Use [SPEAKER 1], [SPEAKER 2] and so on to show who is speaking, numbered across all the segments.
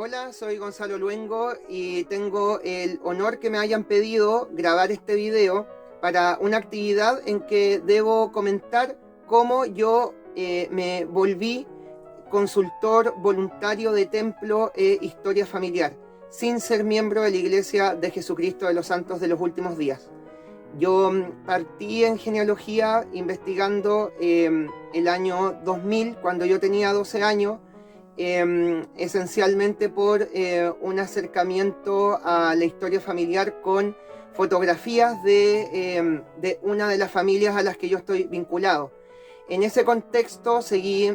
[SPEAKER 1] Hola, soy Gonzalo Luengo y tengo el honor que me hayan pedido grabar este video para una actividad en que debo comentar cómo yo me volví consultor voluntario de templo e historia familiar, sin ser miembro de la Iglesia de Jesucristo de los Santos de los Últimos Días. Yo partí en genealogía investigando el año 2000, cuando yo tenía 12 años, esencialmente por un acercamiento a la historia familiar con fotografías de una de las familias a las que yo estoy vinculado. En ese contexto seguí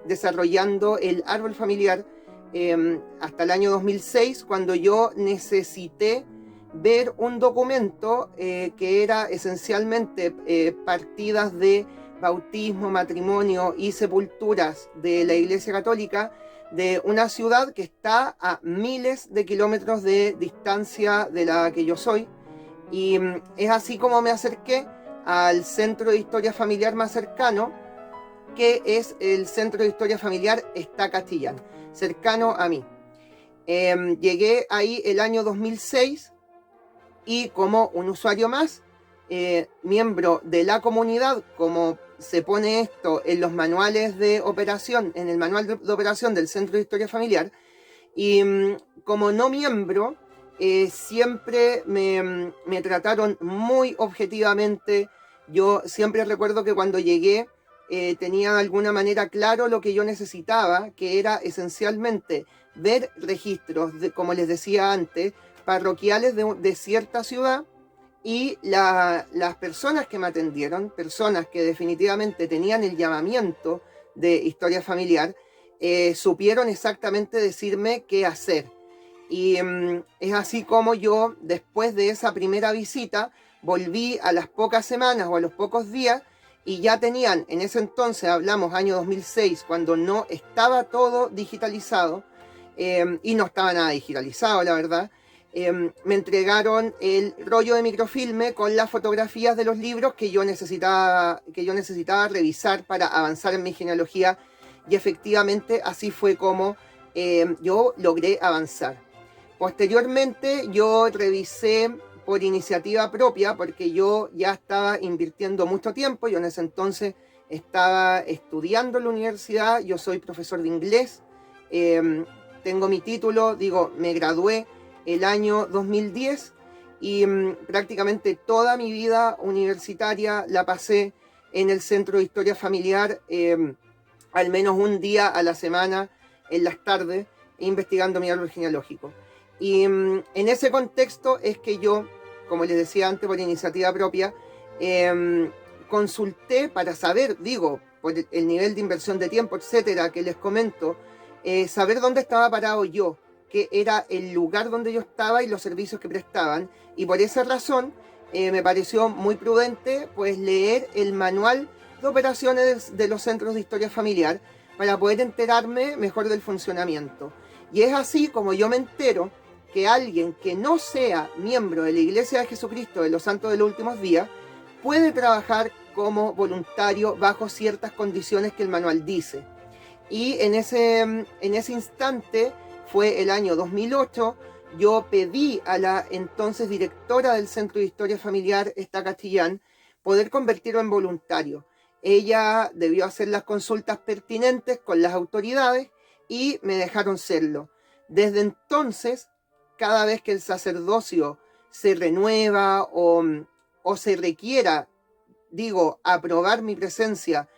[SPEAKER 1] desarrollando el árbol familiar hasta el año 2006, cuando yo necesité ver un documento que era esencialmente partidas de bautismo, matrimonio y sepulturas de la Iglesia Católica de una ciudad que está a miles de kilómetros de distancia de la que yo soy. Y es así como me acerqué al centro de historia familiar más cercano, que es el Centro de Historia Familiar Está Castellán, cercano a mí. Llegué ahí el año 2006 y como un usuario más, miembro de la comunidad, como se pone esto en los manuales de operación, en el manual de operación del Centro de Historia Familiar, y como no miembro, siempre me trataron muy objetivamente. Yo siempre recuerdo que cuando llegué tenía de alguna manera claro lo que yo necesitaba, que era esencialmente ver registros, como les decía antes, parroquiales de cierta ciudad, y las personas que me atendieron, personas que definitivamente tenían el llamamiento de historia familiar, supieron exactamente decirme qué hacer. Y es así como yo, después de esa primera visita, volví a las pocas semanas o a los pocos días, y ya tenían, en ese entonces, hablamos año 2006, cuando no estaba todo digitalizado, y no estaba nada digitalizado, la verdad. Me entregaron el rollo de microfilme con las fotografías de los libros que yo necesitaba revisar para avanzar en mi genealogía, y efectivamente así fue como yo logré avanzar. Posteriormente yo revisé por iniciativa propia, porque yo ya estaba invirtiendo mucho tiempo. Yo en ese entonces estaba estudiando en la universidad, yo soy profesor de inglés, tengo mi título, me gradué el año 2010, y prácticamente toda mi vida universitaria la pasé en el Centro de Historia Familiar, al menos un día a la semana en las tardes, investigando mi árbol genealógico. Y en ese contexto es que yo, como les decía antes, por iniciativa propia, consulté para saber, por el nivel de inversión de tiempo, etcétera, que les comento, saber dónde estaba parado yo, que era el lugar donde yo estaba y los servicios que prestaban. Y por esa razón me pareció muy prudente pues leer el manual de operaciones de los centros de historia familiar para poder enterarme mejor del funcionamiento. Y es así como yo me entero que alguien que no sea miembro de la Iglesia de Jesucristo de los Santos de los Últimos Días puede trabajar como voluntario bajo ciertas condiciones que el manual dice. Y en ese instante, fue el año 2008, yo pedí a la entonces directora del Centro de Historia Familiar Está Castellán poder convertirlo en voluntario. Ella debió hacer las consultas pertinentes con las autoridades y me dejaron serlo. Desde entonces, cada vez que el sacerdocio se renueva o se requiera, aprobar mi presencia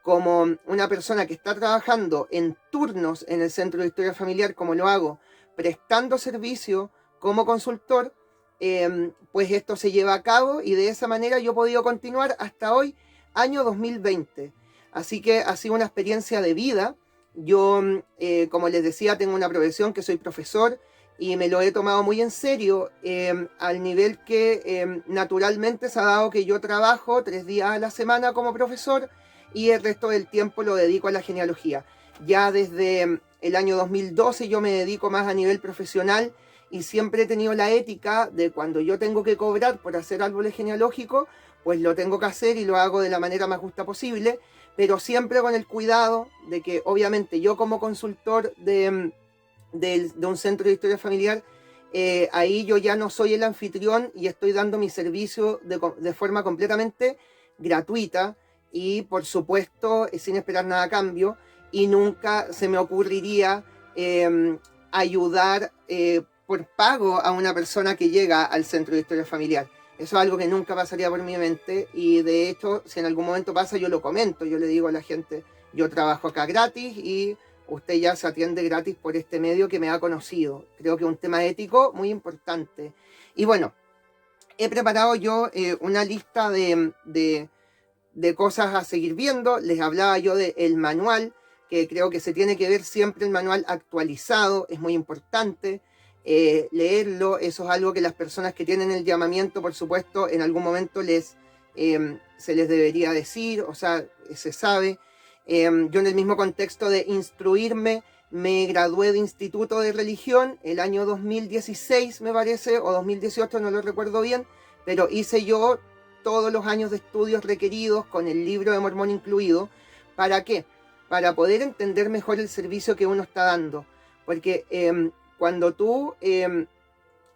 [SPEAKER 1] como una persona que está trabajando en turnos en el Centro de Historia Familiar, como lo hago, prestando servicio como consultor, pues esto se lleva a cabo, y de esa manera yo he podido continuar hasta hoy, año 2020. Así que ha sido una experiencia de vida. Yo, como les decía, tengo una profesión, que soy profesor, y me lo he tomado muy en serio, al nivel que naturalmente se ha dado que yo trabajo 3 días a la semana como profesor, y el resto del tiempo lo dedico a la genealogía. Ya desde el año 2012 yo me dedico más a nivel profesional, y siempre he tenido la ética de cuando yo tengo que cobrar por hacer árboles genealógicos, pues lo tengo que hacer y lo hago de la manera más justa posible, pero siempre con el cuidado de que obviamente yo como consultor de un centro de historia familiar, ahí yo ya no soy el anfitrión y estoy dando mi servicio de forma completamente gratuita y por supuesto sin esperar nada a cambio, y nunca se me ocurriría ayudar por pago a una persona que llega al centro de historia familiar. Eso es algo que nunca pasaría por mi mente, y de hecho si en algún momento pasa yo lo comento, yo le digo a la gente, yo trabajo acá gratis y usted ya se atiende gratis por este medio que me ha conocido. Creo que es un tema ético muy importante. Y bueno, he preparado yo una lista de cosas a seguir viendo. Les hablaba yo del manual, que creo que se tiene que ver siempre el manual actualizado, es muy importante leerlo. Eso es algo que las personas que tienen el llamamiento, por supuesto, en algún momento se les debería decir, o sea, se sabe. Yo en el mismo contexto de instruirme, me gradué de Instituto de Religión el año 2016, me parece, o 2018, no lo recuerdo bien, pero hice yo todos los años de estudios requeridos, con el libro de Mormón incluido. ¿Para qué? Para poder entender mejor el servicio que uno está dando. Porque cuando tú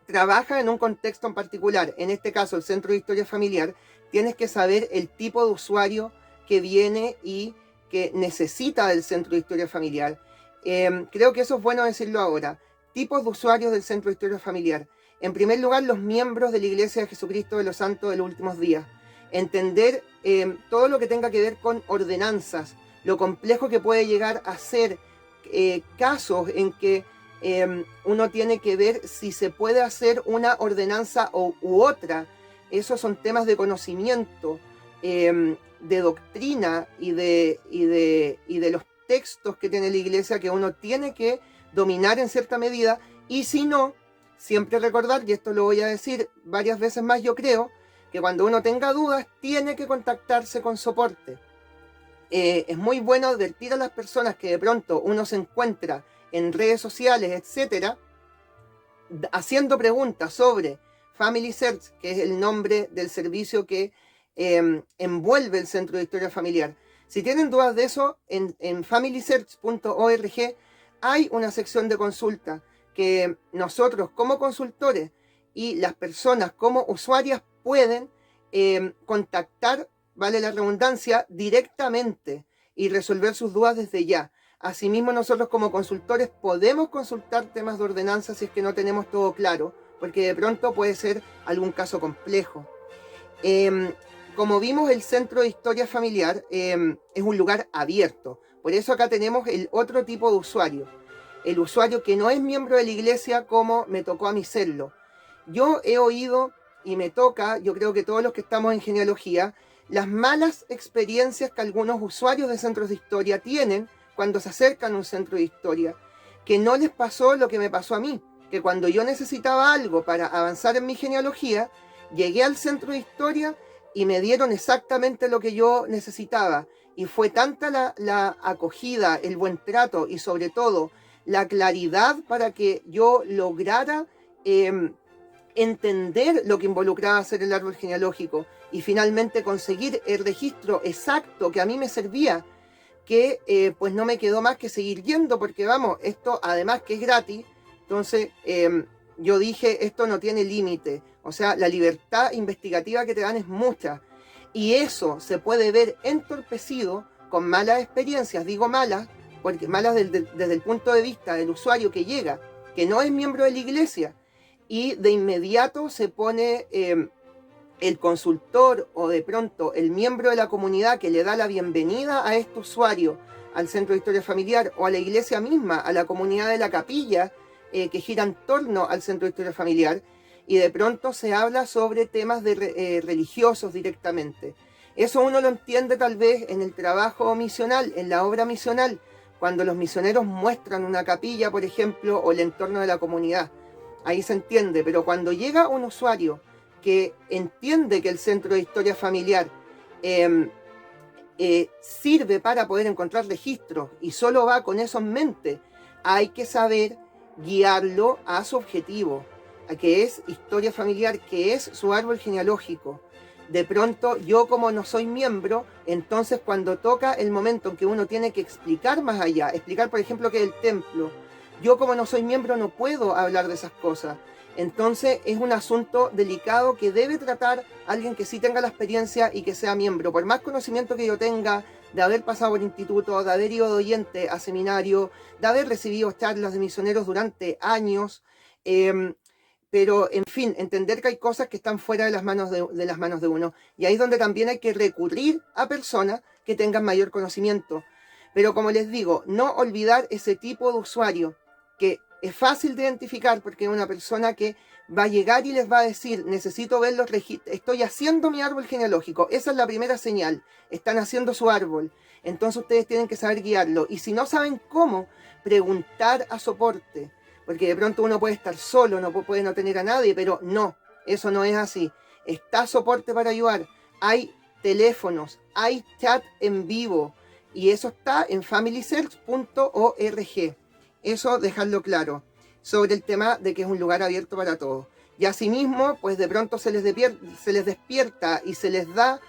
[SPEAKER 1] trabajas en un contexto en particular, en este caso el Centro de Historia Familiar, tienes que saber el tipo de usuario que viene y que necesita del Centro de Historia Familiar. Creo que eso es bueno decirlo ahora. Tipos de usuarios del Centro de Historia Familiar. En primer lugar, los miembros de la Iglesia de Jesucristo de los Santos de los Últimos Días. Entender todo lo que tenga que ver con ordenanzas, lo complejo que puede llegar a ser casos en que uno tiene que ver si se puede hacer una ordenanza u otra. Esos son temas de conocimiento, de doctrina y de los textos que tiene la Iglesia, que uno tiene que dominar en cierta medida. Y si no, siempre recordar, y esto lo voy a decir varias veces más, yo creo, que cuando uno tenga dudas, tiene que contactarse con soporte. Es muy bueno advertir a las personas que de pronto uno se encuentra en redes sociales, etcétera, haciendo preguntas sobre Family Search, que es el nombre del servicio que envuelve el Centro de Historia Familiar. Si tienen dudas de eso, en familysearch.org hay una sección de consulta que nosotros como consultores y las personas como usuarias pueden contactar, vale la redundancia, directamente y resolver sus dudas desde ya. Asimismo, nosotros como consultores podemos consultar temas de ordenanza si es que no tenemos todo claro, porque de pronto puede ser algún caso complejo. Como vimos, el Centro de Historia Familiar es un lugar abierto. Por eso acá tenemos el otro tipo de usuario. El usuario que no es miembro de la iglesia, como me tocó a mí serlo. Yo he oído, y me toca, yo creo que todos los que estamos en genealogía, las malas experiencias que algunos usuarios de centros de historia tienen cuando se acercan a un centro de historia, que no les pasó lo que me pasó a mí, que cuando yo necesitaba algo para avanzar en mi genealogía, llegué al centro de historia y me dieron exactamente lo que yo necesitaba. Y fue tanta la acogida, el buen trato y sobre todo la claridad para que yo lograra entender lo que involucraba hacer el árbol genealógico y finalmente conseguir el registro exacto que a mí me servía, que pues no me quedó más que seguir yendo, porque vamos, esto además que es gratis. Entonces yo dije, esto no tiene límite, o sea, la libertad investigativa que te dan es mucha, y eso se puede ver entorpecido con malas experiencias. Digo malas, porque malas desde el punto de vista del usuario que llega, que no es miembro de la iglesia, y de inmediato se pone el consultor o de pronto el miembro de la comunidad que le da la bienvenida a este usuario al Centro de Historia Familiar, o a la iglesia misma, a la comunidad de la capilla que gira en torno al Centro de Historia Familiar, y de pronto se habla sobre temas religiosos directamente. Eso uno lo entiende tal vez en el trabajo misional, en la obra misional, cuando los misioneros muestran una capilla, por ejemplo, o el entorno de la comunidad. Ahí se entiende, pero cuando llega un usuario que entiende que el Centro de Historia Familiar sirve para poder encontrar registros y solo va con eso en mente, hay que saber guiarlo a su objetivo, a que es historia familiar, que es su árbol genealógico. De pronto, yo como no soy miembro, entonces cuando toca el momento en que uno tiene que explicar más allá, explicar por ejemplo que es el templo, Yo como no soy miembro no puedo hablar de esas cosas. Entonces es un asunto delicado que debe tratar alguien que sí tenga la experiencia y que sea miembro. Por más conocimiento que yo tenga de haber pasado por instituto, de haber ido de oyente a seminario, de haber recibido charlas de misioneros durante años, pero en fin, entender que hay cosas que están fuera de las manos de uno. Y ahí es donde también hay que recurrir a personas que tengan mayor conocimiento. Pero como les digo, no olvidar ese tipo de usuario que es fácil de identificar porque es una persona que va a llegar y les va a decir, necesito ver los registros, estoy haciendo mi árbol genealógico. Esa es la primera señal, están haciendo su árbol. Entonces ustedes tienen que saber guiarlo. Y si no saben cómo, preguntar a soporte. Porque de pronto uno puede estar solo, puede no tener a nadie, pero no, eso no es así. Está soporte para ayudar. Hay teléfonos, hay chat en vivo. Y eso está en familysearch.org. Eso dejarlo claro. Sobre el tema de que es un lugar abierto para todos. Y asimismo, pues de pronto se les despierta y se les da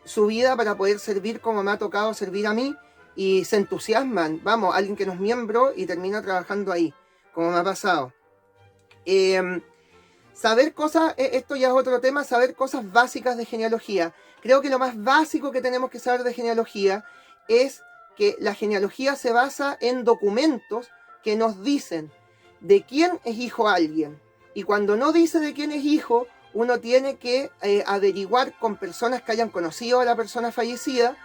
[SPEAKER 1] su vida para poder servir como me ha tocado servir a mí. Y se entusiasman. Vamos, alguien que no es miembro y termina trabajando ahí, como me ha pasado. Saber cosas, esto ya es otro tema, saber cosas básicas de genealogía. Creo que lo más básico que tenemos que saber de genealogía es que la genealogía se basa en documentos que nos dicen de quién es hijo alguien. Y cuando no dice de quién es hijo, uno tiene que averiguar con personas que hayan conocido a la persona fallecida.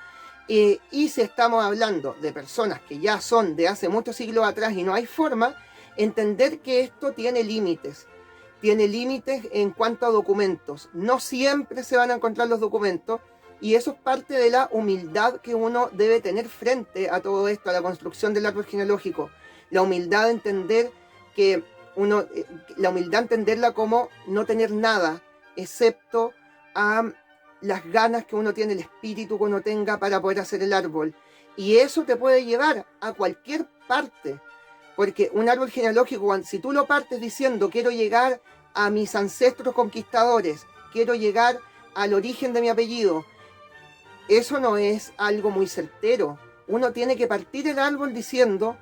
[SPEAKER 1] Y si estamos hablando de personas que ya son de hace muchos siglos atrás y no hay forma, entender que esto tiene límites. Tiene límites en cuanto a documentos. No siempre se van a encontrar los documentos. Y eso es parte de la humildad que uno debe tener frente a todo esto, a la construcción del árbol genealógico. La humildad de entender que la humildad entenderla como no tener nada, excepto a las ganas que uno tiene, el espíritu que uno tenga para poder hacer el árbol. Y eso te puede llevar a cualquier parte. Porque un árbol genealógico, si tú lo partes diciendo quiero llegar a mis ancestros conquistadores, quiero llegar al origen de mi apellido, eso no es algo muy certero. Uno tiene que partir el árbol diciendo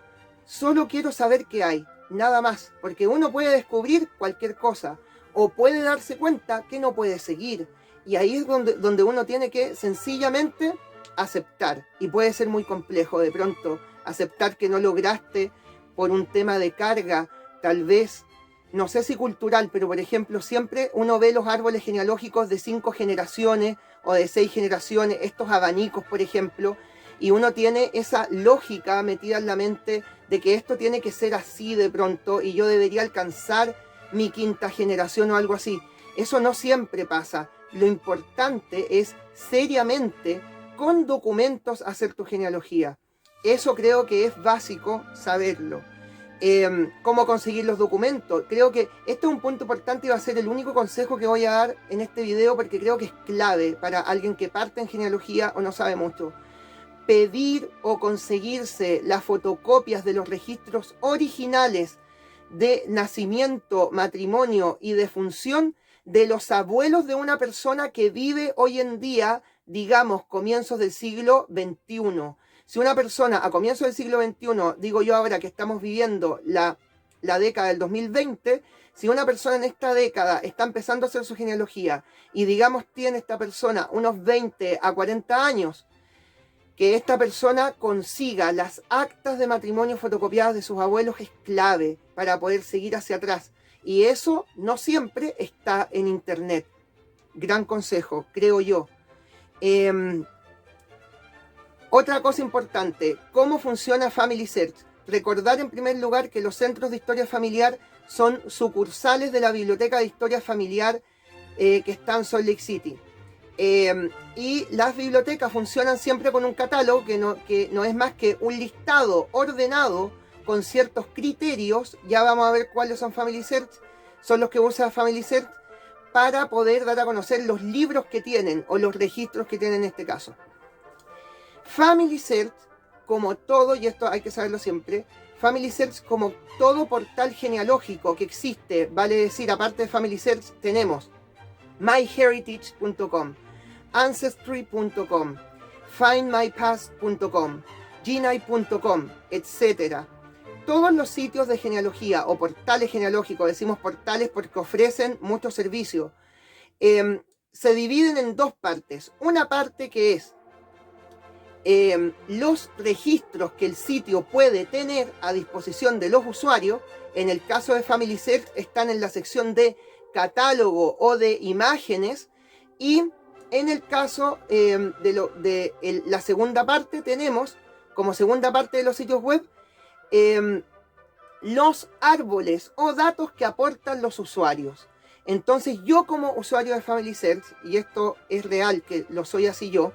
[SPEAKER 1] solo quiero saber qué hay, nada más. Porque uno puede descubrir cualquier cosa o puede darse cuenta que no puede seguir. Y ahí es donde uno tiene que sencillamente aceptar. Y puede ser muy complejo de pronto aceptar que no lograste por un tema de carga, tal vez, no sé si cultural, pero por ejemplo, siempre uno ve los árboles genealógicos de 5 generaciones o de 6 generaciones, estos abanicos, por ejemplo, y uno tiene esa lógica metida en la mente de que esto tiene que ser así de pronto y yo debería alcanzar mi 5ª generación o algo así. Eso no siempre pasa. Lo importante es seriamente, con documentos, hacer tu genealogía. Eso creo que es básico saberlo. Cómo conseguir los documentos. Creo que este es un punto importante y va a ser el único consejo que voy a dar en este video porque creo que es clave para alguien que parte en genealogía o no sabe mucho. Pedir o conseguirse las fotocopias de los registros originales de nacimiento, matrimonio y defunción de los abuelos de una persona que vive hoy en día, digamos, comienzos del siglo XXI. Si una persona a comienzos del siglo XXI, digo yo ahora que estamos viviendo la década del 2020, si una persona en esta década está empezando a hacer su genealogía y digamos tiene esta persona unos 20 a 40 años, que esta persona consiga las actas de matrimonio fotocopiadas de sus abuelos es clave para poder seguir hacia atrás. Y eso no siempre está en internet. Gran consejo, creo yo. Otra cosa importante, ¿cómo funciona Family Search? Recordar en primer lugar que los centros de historia familiar son sucursales de la Biblioteca de Historia Familiar que está en Salt Lake City. Y las bibliotecas funcionan siempre con un catálogo que no es más que un listado ordenado con ciertos criterios. Ya vamos a ver cuáles son Family Search, son los que usa Family Search para poder dar a conocer los libros que tienen o los registros que tienen en este caso. Family Search, como todo, y esto hay que saberlo siempre, Family Search como todo portal genealógico que existe, vale decir, aparte de Family Search, tenemos myheritage.com, ancestry.com, findmypast.com, genai.com, etc. todos los sitios de genealogía o portales genealógicos, decimos portales porque ofrecen muchos servicios, se dividen en dos partes. Una parte que es los registros que el sitio puede tener a disposición de los usuarios. En el caso de FamilySearch están en la sección de catálogo o de imágenes, y en el caso de la segunda parte tenemos como segunda parte de los sitios web los árboles o datos que aportan los usuarios. Entonces yo como usuario de FamilySearch, y esto es real que lo soy así yo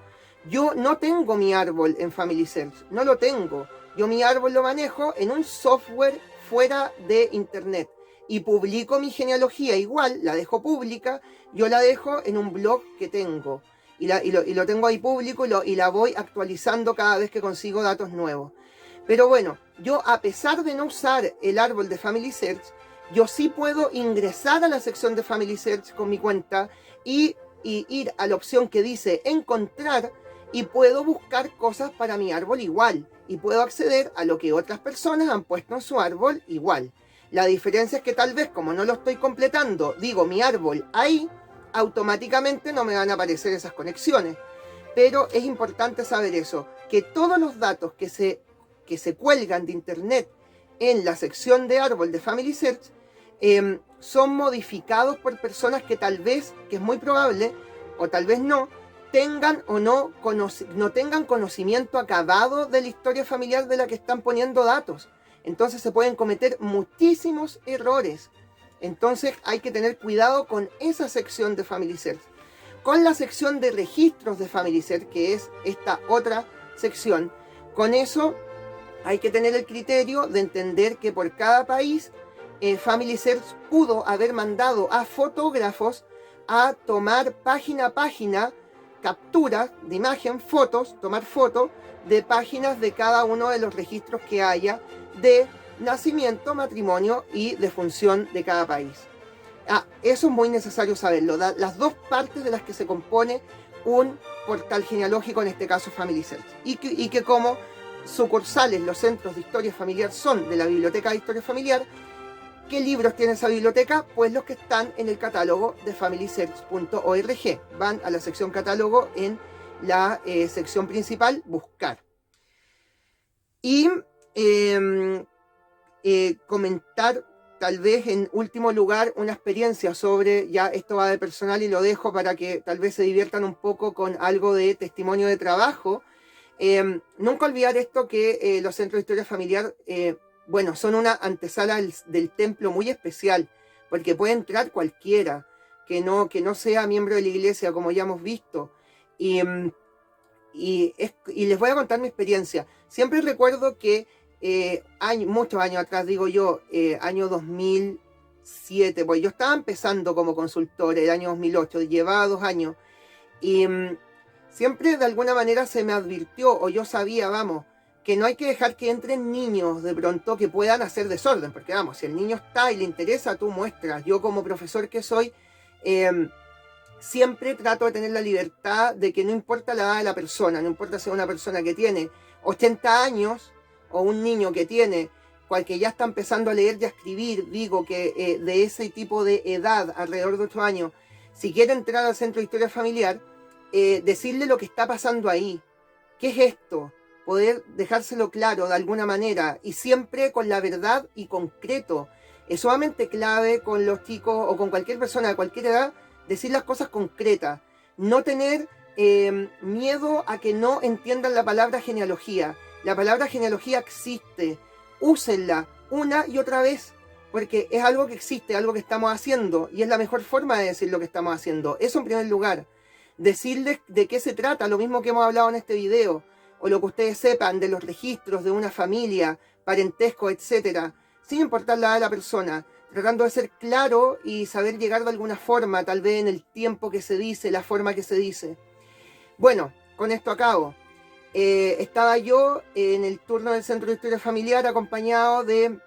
[SPEAKER 1] no tengo mi árbol en FamilySearch, no lo tengo. Yo mi árbol lo manejo en un software fuera de internet y publico mi genealogía igual, la dejo pública, yo la dejo en un blog que tengo y lo tengo ahí público y la voy actualizando cada vez que consigo datos nuevos. Pero bueno, yo a pesar de no usar el árbol de FamilySearch, yo sí puedo ingresar a la sección de FamilySearch con mi cuenta y ir a la opción que dice encontrar, y puedo buscar cosas para mi árbol igual, y puedo acceder a lo que otras personas han puesto en su árbol igual. La diferencia es que tal vez como no lo estoy completando, digo mi árbol ahí, automáticamente no me van a aparecer esas conexiones. Pero es importante saber eso, que todos los datos que se cuelgan de internet en la sección de árbol de FamilySearch son modificados por personas que tal vez, que es muy probable, o tal vez no, tengan o no tengan conocimiento acabado de la historia familiar de la que están poniendo datos. Entonces se pueden cometer muchísimos errores. Entonces hay que tener cuidado con esa sección de FamilySearch. Con la sección de registros de FamilySearch, que es esta otra sección, con eso hay que tener el criterio de entender que por cada país FamilySearch pudo haber mandado a fotógrafos a tomar página a página capturas de imagen, fotos, tomar fotos de páginas de cada uno de los registros que haya de nacimiento, matrimonio y defunción de cada país. Eso es muy necesario saberlo, las dos partes de las que se compone un portal genealógico, en este caso FamilySearch, y que como sucursales, los centros de historia familiar son de la Biblioteca de Historia Familiar. ¿Qué libros tiene esa biblioteca? Pues los que están en el catálogo de familysearch.org. Van a la sección catálogo en la sección principal, buscar. Y comentar tal vez en último lugar una experiencia sobre, ya esto va de personal y lo dejo para que tal vez se diviertan un poco con algo de testimonio de trabajo. Nunca olvidar esto, que los centros de historia familiar bueno, son una antesala del templo muy especial, porque puede entrar cualquiera que no sea miembro de la iglesia, como ya hemos visto. Y les voy a contar mi experiencia. Siempre recuerdo que muchos años atrás, digo yo, año 2007, pues yo estaba empezando como consultor, el año 2008, llevaba 2 años, y siempre de alguna manera se me advirtió, o yo sabía, vamos, que no hay que dejar que entren niños de pronto que puedan hacer desorden, porque vamos, si el niño está y le interesa, tú muestras. Yo como profesor que soy, siempre trato de tener la libertad de que no importa la edad de la persona, no importa si es una persona que tiene 80 años o un niño que tiene, que ya está empezando a leer y a escribir, digo que de ese tipo de edad, alrededor de 8 años, si quiere entrar al centro de historia familiar, decirle lo que está pasando ahí. ¿Qué es esto? Poder dejárselo claro de alguna manera, y siempre con la verdad y concreto. Es sumamente clave con los chicos o con cualquier persona de cualquier edad, decir las cosas concretas. No tener miedo a que no entiendan la palabra genealogía. La palabra genealogía existe. Úsenla una y otra vez, porque es algo que existe, algo que estamos haciendo, y es la mejor forma de decir lo que estamos haciendo. Eso en primer lugar. Decirles de qué se trata, lo mismo que hemos hablado en este video, o lo que ustedes sepan de los registros de una familia, parentesco, etcétera, sin importar la edad de la persona, tratando de ser claro y saber llegar de alguna forma, tal vez en el tiempo que se dice, la forma que se dice. Bueno, con esto acabo. Estaba yo en el turno del Centro de Historia Familiar acompañado de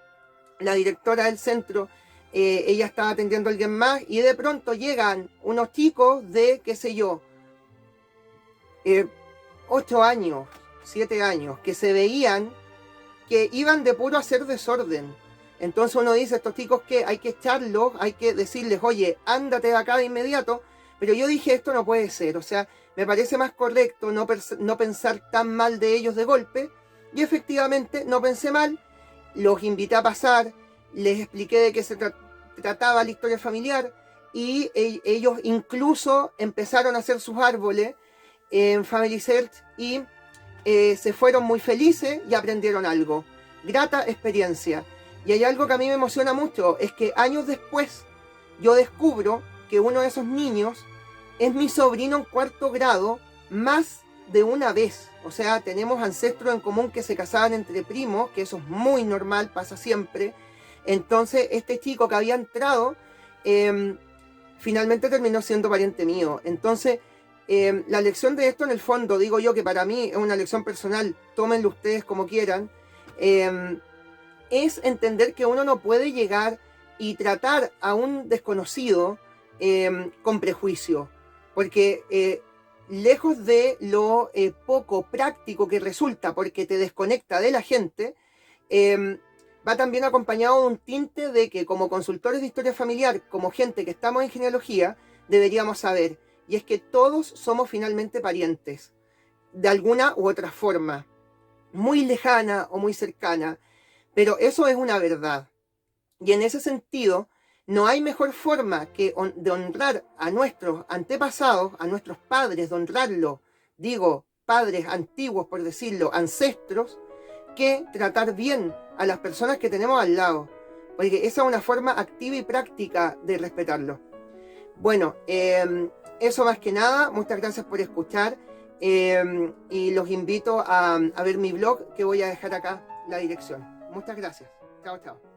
[SPEAKER 1] la directora del centro. Ella estaba atendiendo a alguien más y de pronto llegan unos chicos de, qué sé yo, 8 años, 7 años, que se veían que iban de puro hacer desorden. Entonces uno dice, estos chicos que hay que echarlos, hay que decirles, oye, ándate de acá de inmediato. Pero yo dije, esto no puede ser, o sea, me parece más correcto no pensar tan mal de ellos de golpe. Y efectivamente no pensé mal, los invité a pasar, les expliqué de qué se trataba la historia familiar, y ellos incluso empezaron a hacer sus árboles en Family Search y se fueron muy felices y aprendieron algo. Grata experiencia. Y hay algo que a mí me emociona mucho, es que años después yo descubro que uno de esos niños es mi sobrino en 4º grado más de una vez. O sea, tenemos ancestros en común que se casaban entre primos, que eso es muy normal, pasa siempre. Entonces, este chico que había entrado, finalmente terminó siendo pariente mío. Entonces, la lección de esto, en el fondo, digo yo que para mí es una lección personal, tómenlo ustedes como quieran, es entender que uno no puede llegar y tratar a un desconocido con prejuicio, porque lejos de lo poco práctico que resulta, porque te desconecta de la gente, va también acompañado de un tinte de que como consultores de historia familiar, como gente que estamos en genealogía, deberíamos saber, y es que todos somos finalmente parientes, de alguna u otra forma, muy lejana o muy cercana, pero eso es una verdad. Y en ese sentido, no hay mejor forma que de honrar a nuestros antepasados, a nuestros padres, de honrarlo, digo, padres antiguos, por decirlo, ancestros, que tratar bien a las personas que tenemos al lado, porque esa es una forma activa y práctica de respetarlo. Bueno, eso más que nada, muchas gracias por escuchar, y los invito a ver mi blog, que voy a dejar acá la dirección. Muchas gracias. Chao, chao.